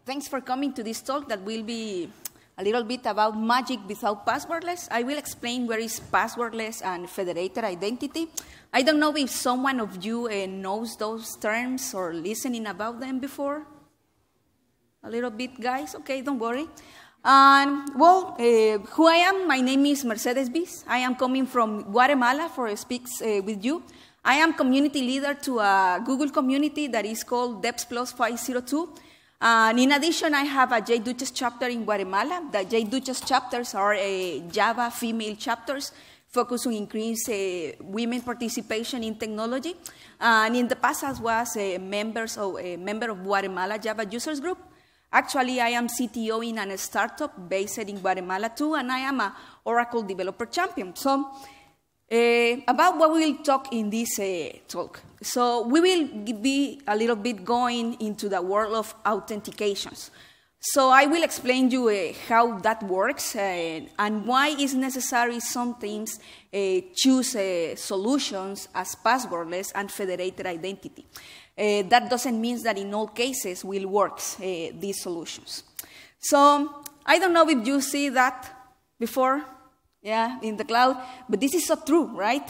Thanks for coming to this talk that will be a little bit about magic without passwordless. I will explain where is passwordless and federated identity. I don't know if someone of you knows those terms or listening about them before. A little bit, guys? Okay, don't worry. Who I am, my name is Mercedes Wyss. I am coming from Guatemala for speaks with you. I am community leader to a Google community that is called Deps Plus 502. And in addition, I have a J. Duches chapter in Guatemala. The J. Duches chapters are Java female chapters focused on increase women participation in technology. And in the past, I was a member of Guatemala Java users group. Actually, I am CTO in a startup based in Guatemala too, and I am an Oracle developer champion. So, about what we will talk in this talk. So, we will be a little bit going into the world of authentications. So, I will explain you how that works and why it's necessary sometimes choose solutions as passwordless and federated identity. That doesn't mean that in all cases will work, these solutions. So I don't know if you see that before, yeah, in the cloud, but this is so true, right?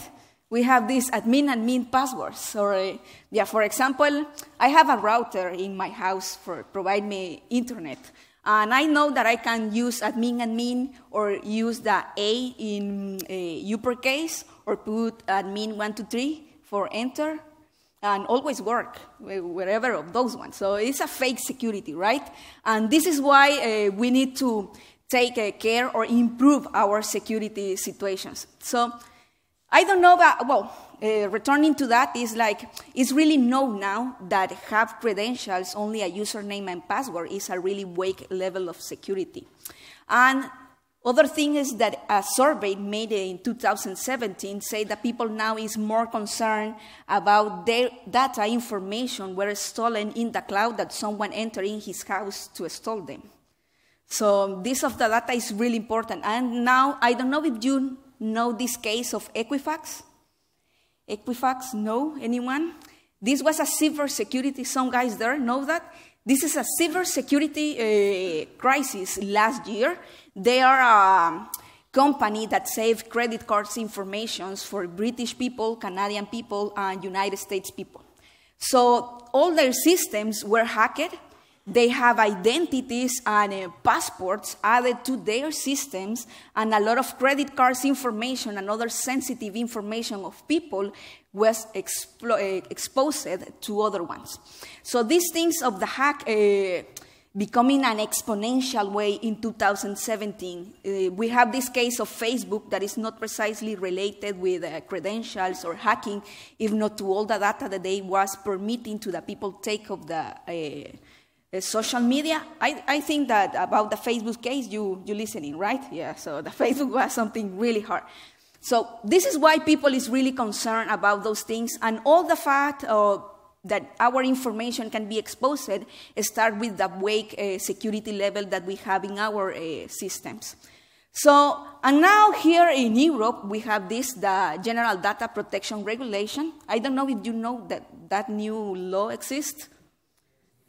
We have these admin passwords. Or, for example, I have a router in my house for provide me internet. And I know that I can use admin or use the A in uppercase or put admin123 for enter. And always work, wherever of those ones. So it's a fake security, right? And this is why we need to take care or improve our security situations. So I don't know that, returning to that is like, it's really known now that have credentials, only a username and password is a really weak level of security. And other thing is that a survey made in 2017 say that people now is more concerned about their data information were stolen in the cloud that someone entered in his house to steal them. So this of the data is really important. And now, I don't know if you know this case of Equifax. Equifax, no? Anyone? This was a cybersecurity, some guys there know that. This is a cybersecurity crisis last year. They are a company that saved credit cards information for British people, Canadian people, and United States people. So all their systems were hacked. They have identities and passports added to their systems, and a lot of credit cards information and other sensitive information of people was exposed to other ones. So these things of the hack becoming an exponential way in 2017. We have this case of Facebook that is not precisely related with credentials or hacking, if not to all the data that they was permitting to the people take of the social media. I think that about the Facebook case, you listening, right? Yeah, so the Facebook was something really hard. So this is why people is really concerned about those things, and all the fact that our information can be exposed start with the weak security level that we have in our systems. So, and now here in Europe, we have the General Data Protection Regulation. I don't know if you know that that new law exists.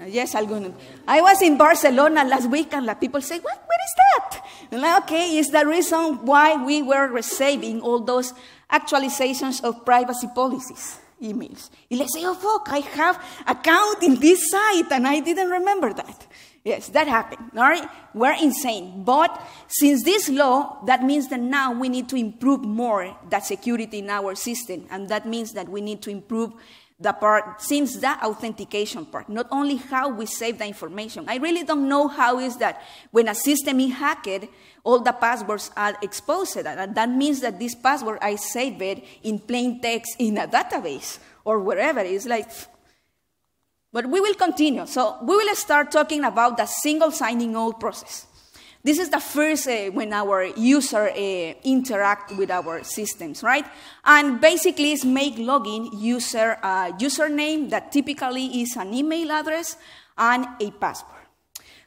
Yes, I was in Barcelona last week, and people say, what is that? And like, okay, it's the reason why we were receiving all those actualizations of privacy policies, emails. And they say, oh, fuck, I have account in this site, and I didn't remember that. Yes, that happened, all right? We're insane. But since this law, that means that now we need to improve more that security in our system, and that means that we need to improve the part, since the authentication part, not only how we save the information. I really don't know how is that when a system is hacked, all the passwords are exposed. And that means that this password I saved it in plain text in a database or wherever. It's like, but we will continue. So we will start talking about the single signing-on process. This is the first when our user interact with our systems, right? And basically it's make login user username that typically is an email address and a password.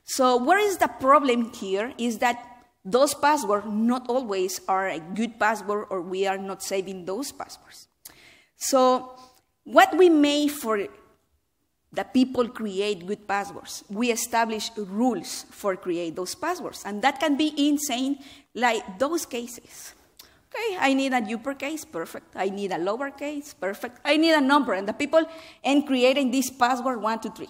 So where is the problem here is that those passwords not always are a good password, or we are not saving those passwords. So what we made for that people create good passwords. We establish rules for create those passwords, and that can be insane, like those cases. Okay, I need a uppercase, perfect. I need a lowercase, perfect. I need a number, and the people end creating this password 1, 2, 3.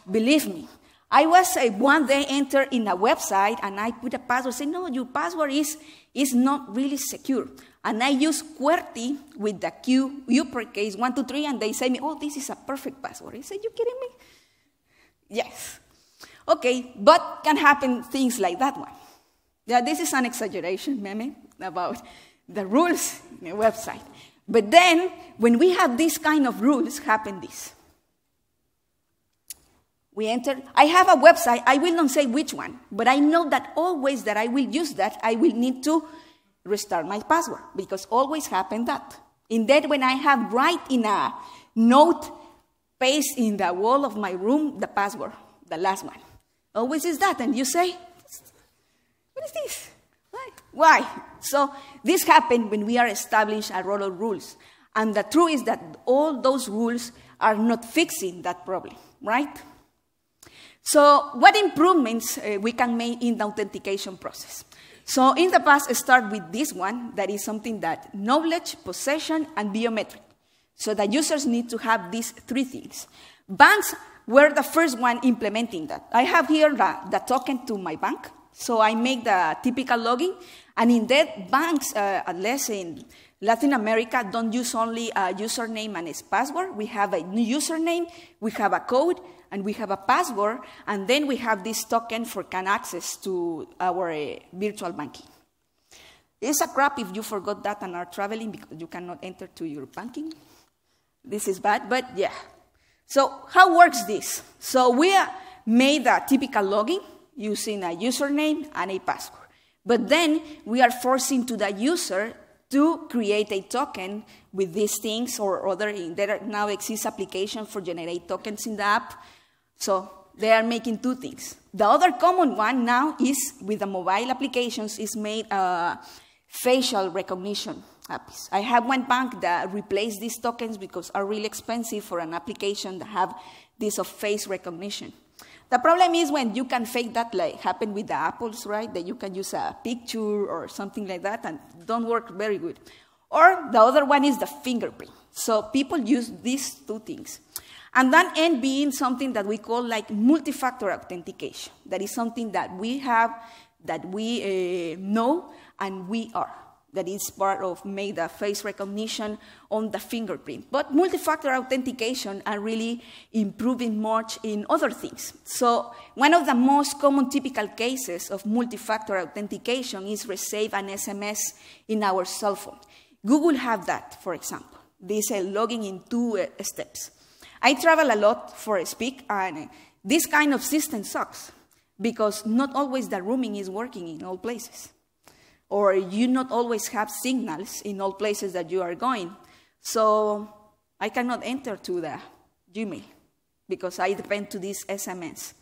Believe me, I was one day entered in a website, and I put a password, say, no, your password is not really secure. And I use QWERTY with the Q uppercase 1, 2, 3, and they say me, oh, this is a perfect password. I said, you kidding me? Yes. Okay, but can happen things like that one. Yeah, this is an exaggeration, meme, about the rules in a website. But then, when we have this kind of rules, happen this. We enter, I have a website, I will not say which one, but I know that always that I will use that, I will need to restart my password, because always happen that. In that, when I have write in a note, paste in the wall of my room, the password, the last one. Always is that, and you say, what is this? Why? So this happens when we are established a lot of rules. And the truth is that all those rules are not fixing that problem, right? So what improvements we can make in the authentication process? So in the past, start with this one, that is something that knowledge, possession, and biometric. So the users need to have these 3 things. Banks were the first one implementing that. I have here the token to my bank. So I make the typical login. And in that, banks, at least in Latin America, don't use only a username and its password. We have a new username, we have a code, and we have a password, and then we have this token for can access to our virtual banking. It's a crap if you forgot that and are traveling because you cannot enter to your banking. This is bad, but yeah. So how works this? So we made a typical login using a username and a password. But then we are forcing to the user to create a token with these things or other. There now exists application for generate tokens in the app. So they are making 2 things. The other common one now is with the mobile applications is made facial recognition apps. I have one bank that replaced these tokens because are really expensive for an application that have this of face recognition. The problem is when you can fake that, like happened with the apples, right? That you can use a picture or something like that and don't work very good. Or the other one is the fingerprint. So people use these 2 things. And then end being something that we call like multifactor authentication. That is something that we have, that we know, and we are. That is part of make the face recognition on the fingerprint. But multifactor authentication are really improving much in other things. So one of the most common typical cases of multifactor authentication is receive an SMS in our cell phone. Google have that, for example. This logging in 2 steps. I travel a lot for speak, and this kind of system sucks because not always the roaming is working in all places. Or you not always have signals in all places that you are going. So I cannot enter to the Gmail because I depend to this SMS.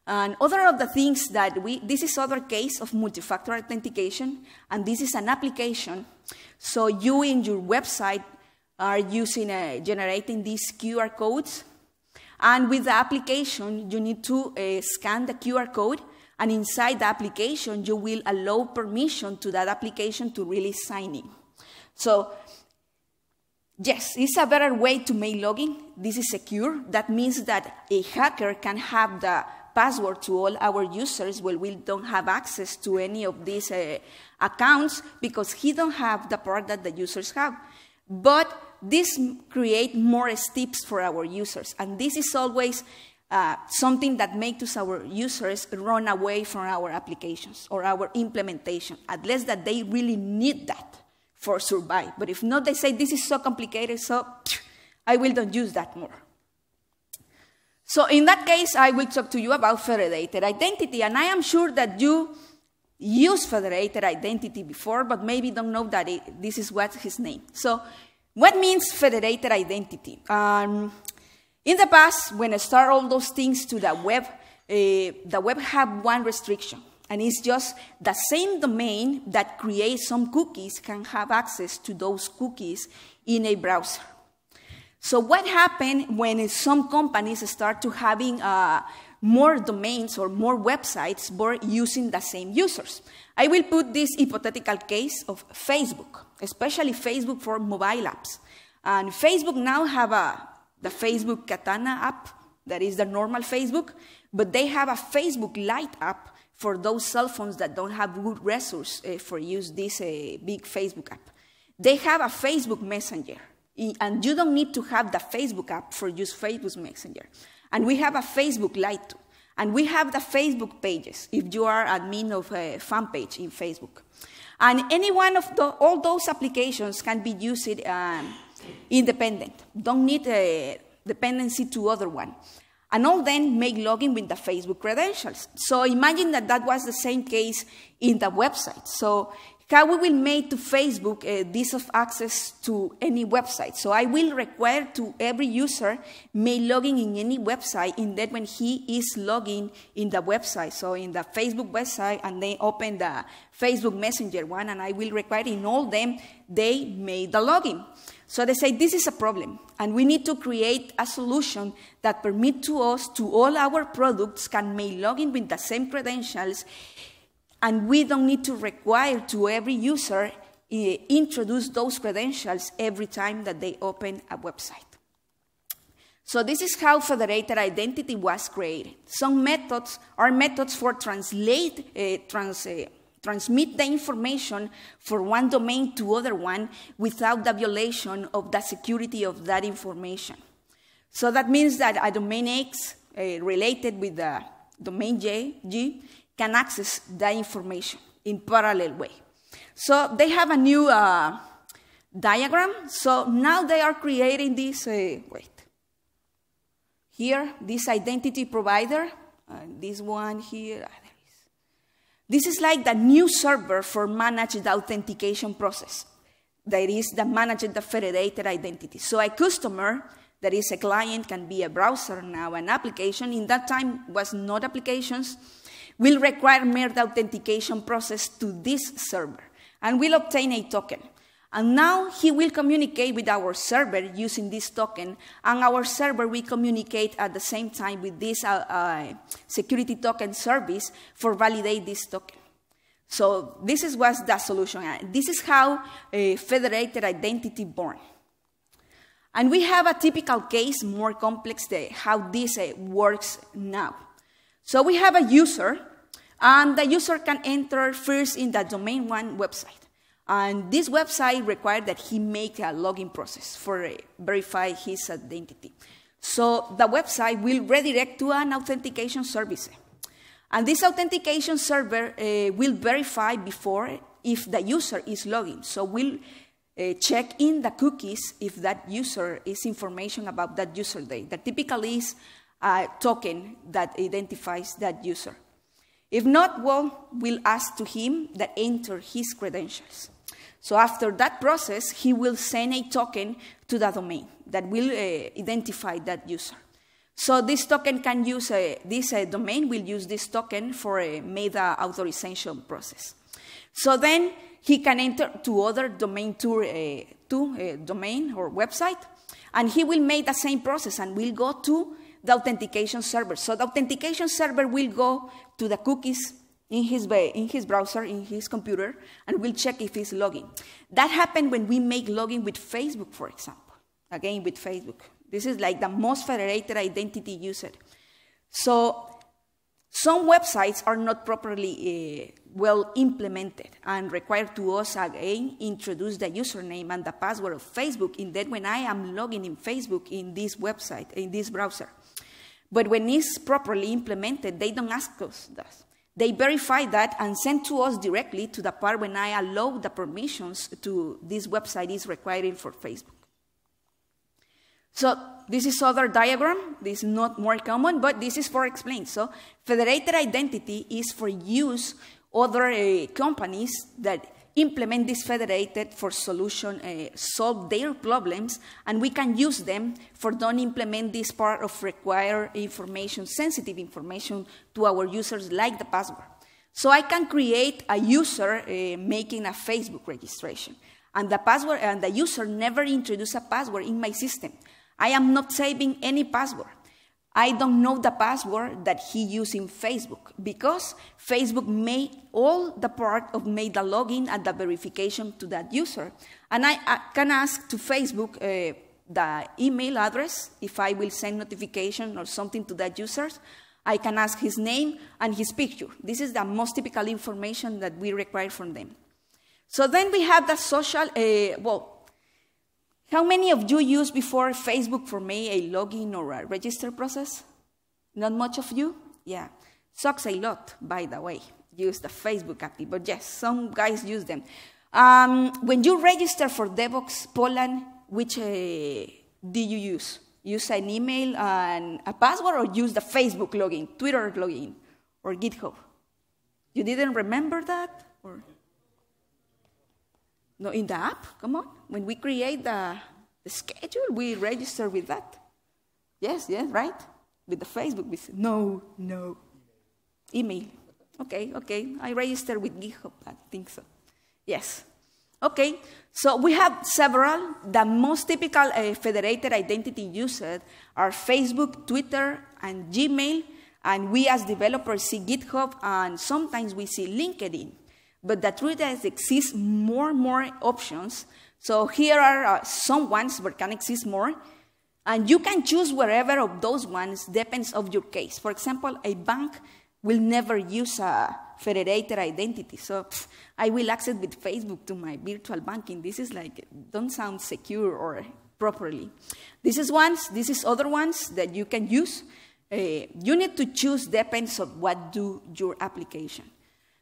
And other of the things that this is other case of multi-factor authentication, and this is an application. So you in your website are using generating these QR codes. And with the application, you need to scan the QR code. And inside the application, you will allow permission to that application to really sign in. So, yes, it's a better way to make login. This is secure. That means that a hacker can have the password to all our users while we don't have access to any of these accounts because he don't have the part that the users have. But this creates more steps for our users. And this is always something that makes our users run away from our applications or our implementation, unless that they really need that for survive. But if not, they say, this is so complicated, so I will not use that more. So in that case, I will talk to you about federated identity. And I am sure that you used federated identity before, but maybe don't know that this is what's his name. So what means federated identity? In the past, when I start all those things to the web have one restriction, and it's just the same domain that creates some cookies can have access to those cookies in a browser. So what happened when some companies start to having more domains or more websites but using the same users? I will put this hypothetical case of Facebook, especially Facebook for mobile apps. And Facebook now have the Facebook Katana app, that is the normal Facebook, but they have a Facebook Lite app for those cell phones that don't have good resources for use this big Facebook app. They have a Facebook Messenger, and you don't need to have the Facebook app for use Facebook Messenger. And we have a Facebook Lite too. And we have the Facebook pages, if you are admin of a fan page in Facebook. And any one of all those applications can be used independent. Don't need a dependency to other one. And all then make login with the Facebook credentials. So imagine that that was the same case in the website. So how we will make to Facebook this of access to any website. So I will require to every user may login in any website, in that when he is logging in the website, so in the Facebook website, and they open the Facebook Messenger one, and I will require in all them, they made the login. So they say this is a problem, and we need to create a solution that permit to us to all our products can make login with the same credentials, and we don't need to require to every user introduce those credentials every time that they open a website. So this is how federated identity was created. Some methods are methods for transmit the information from one domain to other one without the violation of the security of that information. So that means that a domain X related with the domain G can access that information in parallel way. So they have a new diagram. So now they are creating this, here, this identity provider, this one here, there is. This is like the new server for manage the authentication process. That is the manage the federated identity. So a customer, that is a client, can be a browser now, an application, in that time was not applications, will require mere the authentication process to this server and will obtain a token. And now he will communicate with our server using this token, and our server will communicate at the same time with this security token service for validate this token. So this was the solution. This is how federated identity born. And we have a typical case, more complex, how this works now. So we have a user, and the user can enter first in the domain one website. And this website requires that he make a login process for verify his identity. So the website will redirect to an authentication service. And this authentication server will verify before if the user is logging. So we'll check in the cookies if that user is information about that user date. That typically is a token that identifies that user. If not, well, we'll ask to him that enter his credentials. So after that process, he will send a token to the domain that will identify that user. So this token can use, this domain will use this token for make the authorization process. So then he can enter to other domain domain or website, and he will make the same process and will go to the authentication server. So the authentication server will go to the cookies in his browser, in his computer, and will check if he's logging. That happened when we make login with Facebook, for example. Again, with Facebook. This is like the most federated identity used. So some websites are not properly well implemented and require to us, again, introduce the username and the password of Facebook in that when I am logging in Facebook in this website, in this browser. But when it's properly implemented, they don't ask us that. They verify that and send to us directly to the part when I allow the permissions to this website is required for Facebook. So this is other diagram. This is not more common, but this is for explain. So federated identity is for use other companies that implement this federated for solution, solve their problems, and we can use them for don't implement this part of require information, sensitive information to our users like the password. So I can create a user making a Facebook registration, and the password and the user never introduce a password in my system. I am not saving any password. I don't know the password that he used in Facebook because Facebook made all the part of made the login and the verification to that user. And I can ask to Facebook the email address if I will send notification or something to that user. I can ask his name and his picture. This is the most typical information that we require from them. So then we have the social, how many of you used before Facebook for me a login or a register process? Not much of you? Yeah. Sucks a lot, by the way, use the Facebook API, but yes, some guys use them. When you register for DevOps Poland, which do you use? Use an email and a password or use the Facebook login, Twitter login, or GitHub? You didn't remember that? Or? No, in the app, come on. When we create the schedule, we register with that. Yes, right? With the Facebook, we say, no. Email. Okay, I register with GitHub, I think so. Yes. Okay, so we have several. The most typical federated identity used are Facebook, Twitter, and Gmail. And we as developers see GitHub, and sometimes we see LinkedIn. But the truth is, exists more options. So here are some ones, but can exist more. And you can choose wherever of those ones, depends of your case. For example, a bank will never use a federated identity. So I will access with Facebook to my virtual banking. This is like, don't sound secure or properly. This is other ones that you can use. You need to choose, depends on what do your application.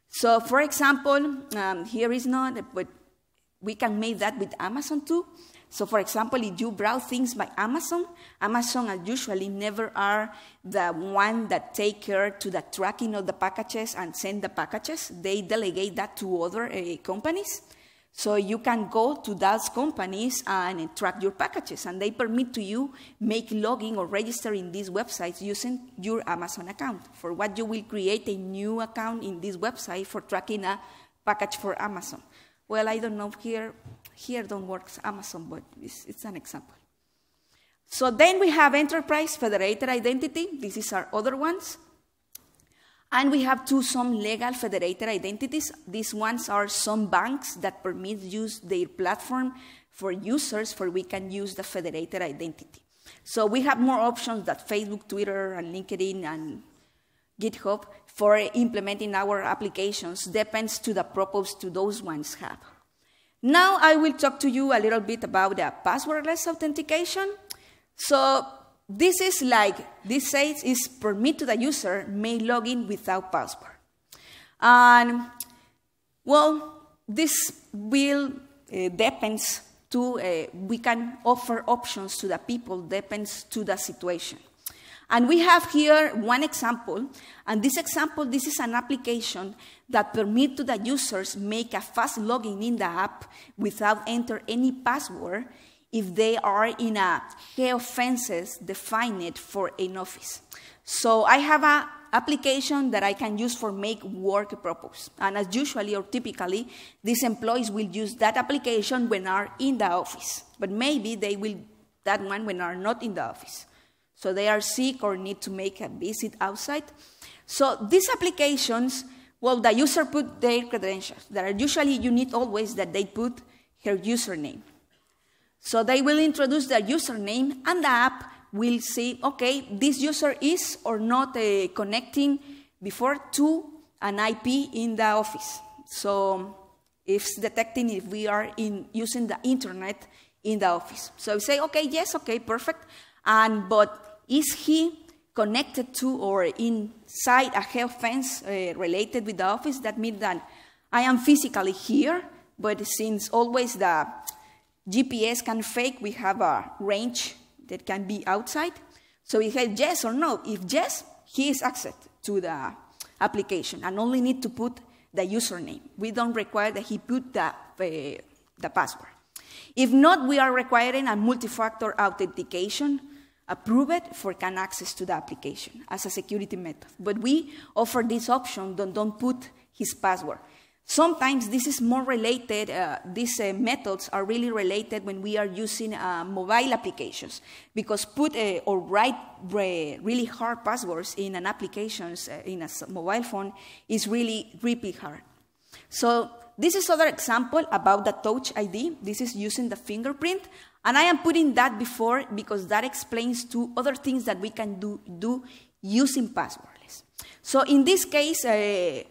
So for example, here is not, but we can make that with Amazon too. So for example, if you browse things by Amazon usually never are the one that take care to the tracking of the packages and send the packages. They delegate that to other companies. So you can go to those companies and track your packages, and they permit to you make login or register in these websites using your Amazon account. For what you will create a new account in this website for tracking a package for Amazon. Well, I don't know, here don't work Amazon, but it's an example. So then we have enterprise federated identity. This is our other ones. And we have some legal federated identities. These ones are some banks that permit use their platform for users for we can use the federated identity. So we have more options than Facebook, Twitter, and LinkedIn, and GitHub for implementing our applications. Depends to the purpose to those ones have. Now I will talk to you a little bit about the passwordless authentication. So this is like, this says is permit to the user may log in without password. And well, this will depends to, we can offer options to the people, depends to the situation. And we have here one example, and this example, this is an application that permits to the users make a fast login in the app without enter any password if they are in a geofences defined for an office. So I have an application that I can use for make work purpose. And as usually or typically, these employees will use that application when are in the office. But maybe they will that one when are not in the office. So they are sick or need to make a visit outside. So these applications, well, the user put their credentials. That are usually you need always that they put her username. So they will introduce their username, and the app will say, okay, this user is or not connecting before to an IP in the office. So it's detecting if we are using the internet in the office. So we say, okay, yes, okay, perfect. But is he connected to or inside a health fence related with the office? That means that I am physically here, but since always the GPS can fake, we have a range that can be outside. So we have yes or no. If yes, he is accessed to the application and only need to put the username. We don't require that he put the password. If not, we are requiring a multifactor authentication approved for can access to the application as a security method. But we offer this option, don't put his password. Sometimes this is more related, these methods are really related when we are using mobile applications, because put or write really hard passwords in an application, in a mobile phone, is really hard. So this is other example about the Touch ID. This is using the fingerprint, and I am putting that before because that explains two other things that we can do using passwordless. So in this case,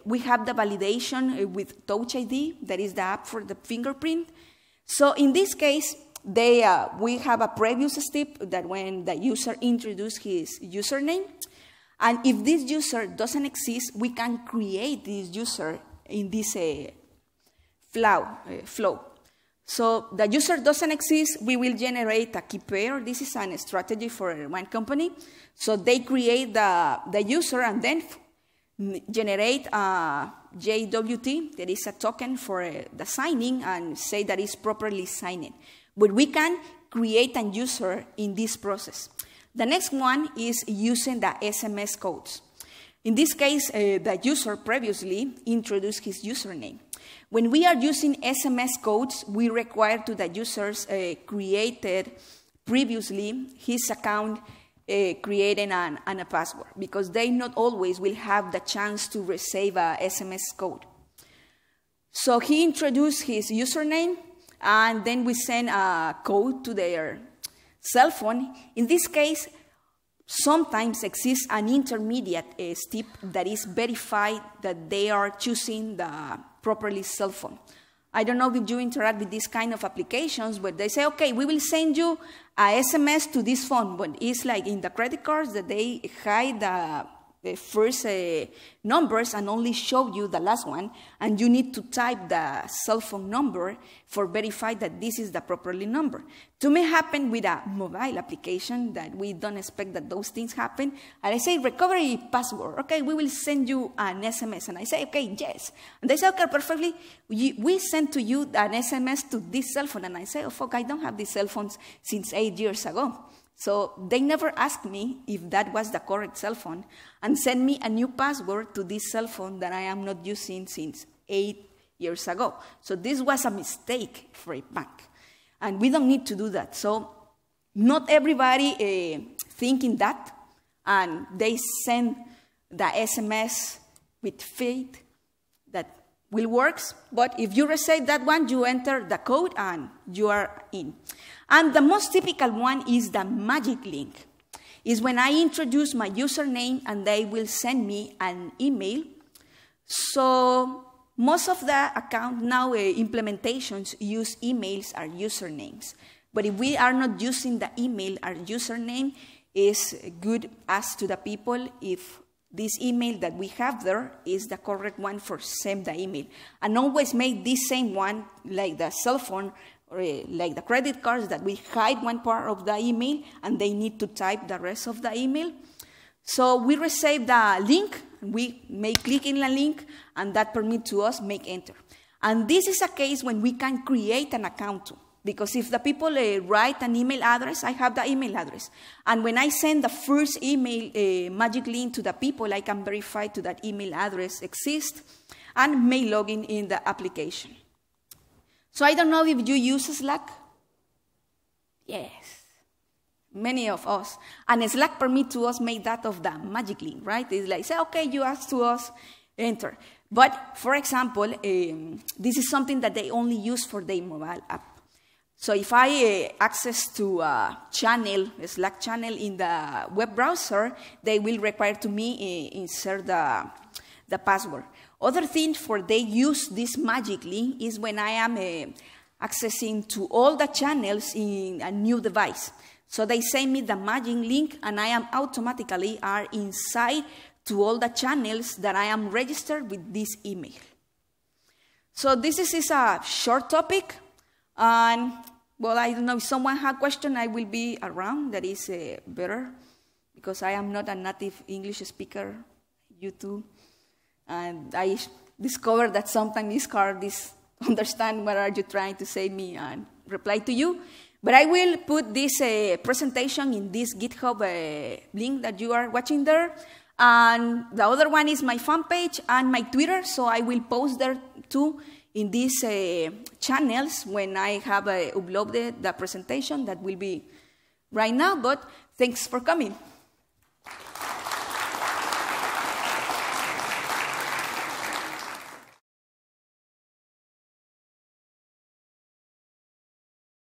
we have the validation with Touch ID, that is the app for the fingerprint. So in this case, we have a previous step that when the user introduces his username, and if this user doesn't exist, we can create this user in this flow. So the user doesn't exist, we will generate a key pair. This is a strategy for one company. So they create the user and then generate a JWT, that is a token for the signing, and say that is properly signed. But we can create a user in this process. The next one is using the SMS codes. In this case, the user previously introduced his username. When we are using SMS codes, we require to the users created previously his account, creating and a password, because they not always will have the chance to receive a SMS code. So he introduced his username, and then we send a code to their cell phone. In this case, sometimes exists an intermediate step that is verified that they are choosing the properly cell phone. I don't know if you interact with these kind of applications, but they say, okay, we will send you a SMS to this phone, but it's like in the credit cards that they hide the first numbers and only show you the last one, and you need to type the cell phone number for verify that this is the properly number. To me, happen with a mobile application that we don't expect that those things happen, and I say recovery password, okay, we will send you an SMS, and I say, okay, yes, and they say, okay, perfectly, we sent to you an SMS to this cell phone, and I say, oh fuck, I don't have these cell phones since 8 years ago. So they never asked me if that was the correct cell phone and sent me a new password to this cell phone that I am not using since 8 years ago. So this was a mistake for a bank. And we don't need to do that. So not everybody thinking that, and they send the SMS with faith that will work. But if you receive that one, you enter the code and you are in. And the most typical one is the magic link. Is when I introduce my username and they will send me an email. So most of the account now implementations use emails or usernames. But if we are not using the email, our username is good as to the people if this email that we have there is the correct one for send the email. And always make this same one like the cell phone, like the credit cards, that we hide one part of the email and they need to type the rest of the email. So we receive the link, we may click in the link, and that permits to us make enter. And this is a case when we can create an account too. Because if the people write an email address, I have the email address. And when I send the first email magic link to the people, I can verify to that email address exists and may log in the application. So I don't know if you use Slack. Yes, many of us. And Slack permits to us make that of the magic link, right? It's like, say, okay, you ask to us, enter. But for example, this is something that they only use for their mobile app. So if I access to a channel, a Slack channel in the web browser, they will require to me insert the password. Other thing for they use this magic link is when I am accessing to all the channels in a new device. So they send me the magic link and I am automatically are inside to all the channels that I am registered with this email. So this is a short topic. And well, I don't know if someone has a question, I will be around. That is better because I am not a native English speaker, you too. And I discovered that sometimes it's hard to understand what are you trying to say me and reply to you. But I will put this presentation in this GitHub link that you are watching there. And the other one is my fan page and my Twitter, so I will post there too in these channels when I have uploaded the presentation. That will be right now, but thanks for coming.